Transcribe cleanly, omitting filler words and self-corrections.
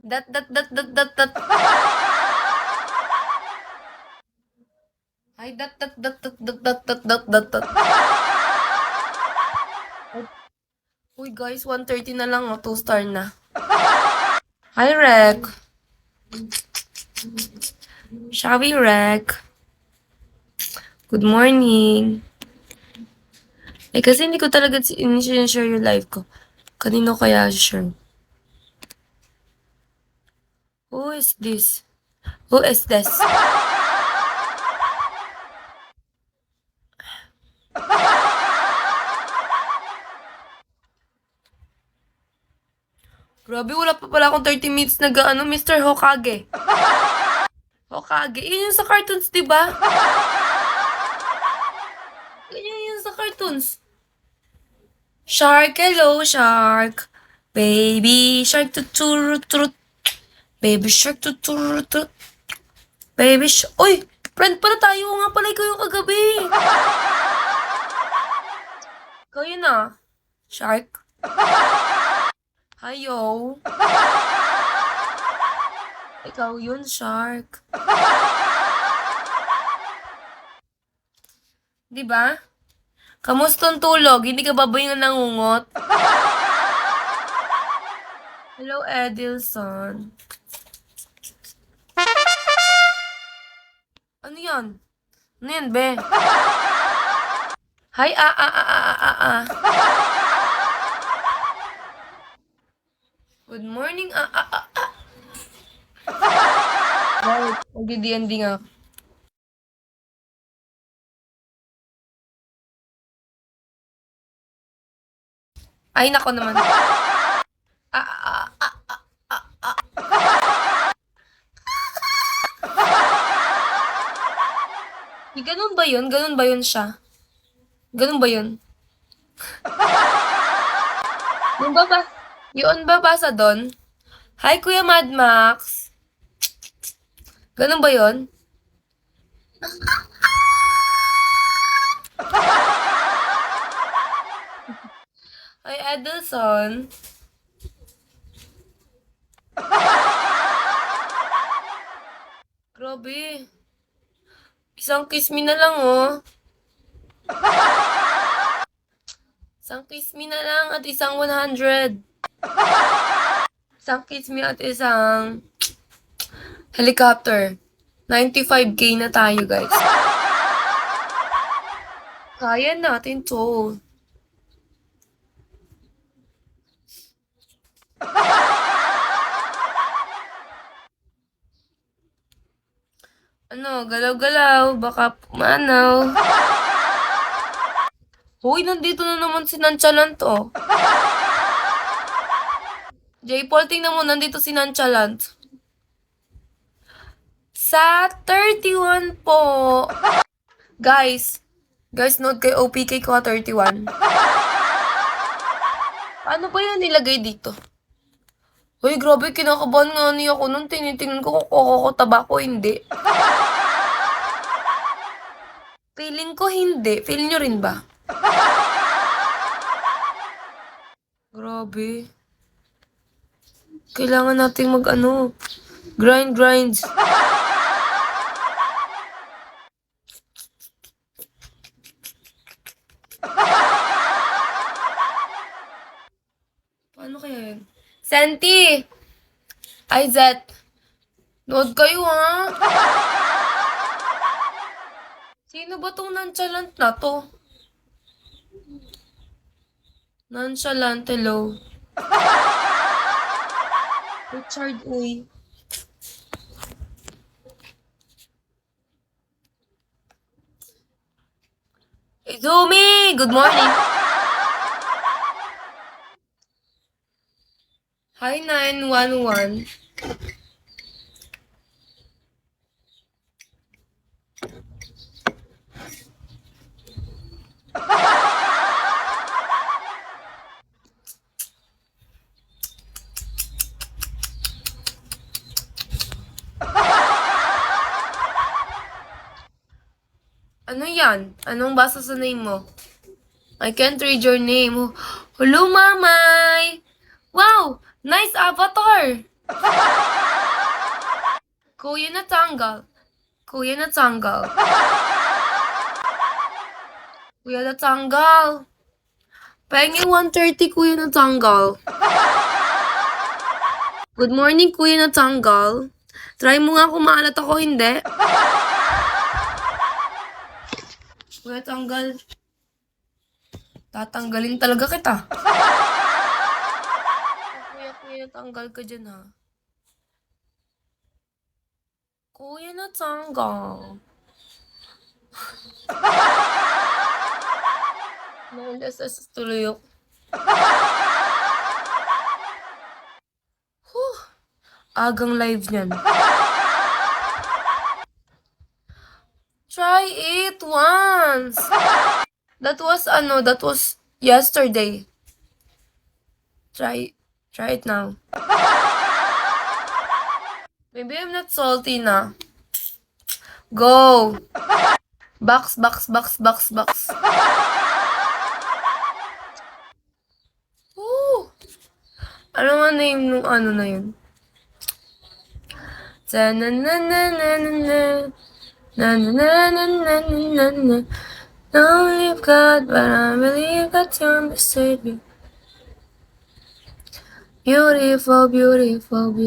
Dat, dat, dat, dat, dat, dat. Ay, dat, dat, dat, dat, dat, dat, dat, dat, dat, dat. Uy, guys, 1:30 na lang, 2-star na. Hi, Rec. Shall we, Rec? Good morning. Kasi hindi ko talaga share yung live ko. Kanino kaya share? Who is this? Who is this? Grabe, wala pa pala akong 30 minutes Mr. Hokage. Hokage, yun yung sa cartoons, diba? Yun yung sa cartoons. Shark, hello, shark. Baby shark, tuturut. Baby shark, tuturut. Baby shark. Uy, friend pala tayo. Nga pala ikaw yung kagabi. Ikaw yun ah. Shark. Hayo. Ikaw yun, shark. Diba? Kamusta ang tulog? Hindi ka ba ba yung nangungot? Hello, Edilson. Ano yan? Ano yan, be? Hi, Good morning, Wow, mag-DND nga. Ay, nako naman. Ganun ba yun? Ganun ba yun siya? Ganun ba yun? Yun ba basa doon? Hi, Kuya Mad Max. Ganun ba yun? Hi, Edelson. Grabe. Isang kiss me na lang, oh. Isang kiss me na lang at isang 100. Isang kiss me at isang helicopter. 95K na tayo, guys. Kaya natin to. Ano, galaw-galaw, baka manaw. Hoy, nandito na naman si Nonchalant, oh. J-Paul, tingnan mo, nandito si Nonchalant. Sa 31 po. Guys, note kay OPK ko 31. Paano ba yan nilagay dito? Hoy, grabe, kinakabahan nga niya ako nung tinitingnan ko kung kokotaba ko, hindi. Feeling ko hindi. Feel nyo rin ba? Grabe. Kailangan nating grinds. Paano kaya yun? Senti! Izet! Nood kayo, ha? Sino ba tong nonchalant na to? Nonchalant, hello. Richard, uy. Izumi! Good morning! Hi, 911. Ano yan? Anong basa sa name mo? I can't read your name. Hello, Mamay! Wow! Nice avatar! Kuya natanggal. Kuya natanggal. Kuya natanggal. Pengi 1:30, kuya natanggal. Good morning, kuya natanggal. Try mo nga kung maalat ako, hindi. Kuya tanggal. Tatanggalin talaga kita. Kuya, tanggal ka dyan, ha? Kuya natanggal. Nailasas tuloy ako. Agang live niyan. Try it once. That was yesterday. Try it now. Maybe I'm not salty na. Go. Box. Woo! Ano nga name nung ano na yun? Ta-na-na-na-na-na-na. Na-na-na-na-na-na-na. Don't believe God, but I believe that you're my savior. Beautiful, beautiful, beautiful.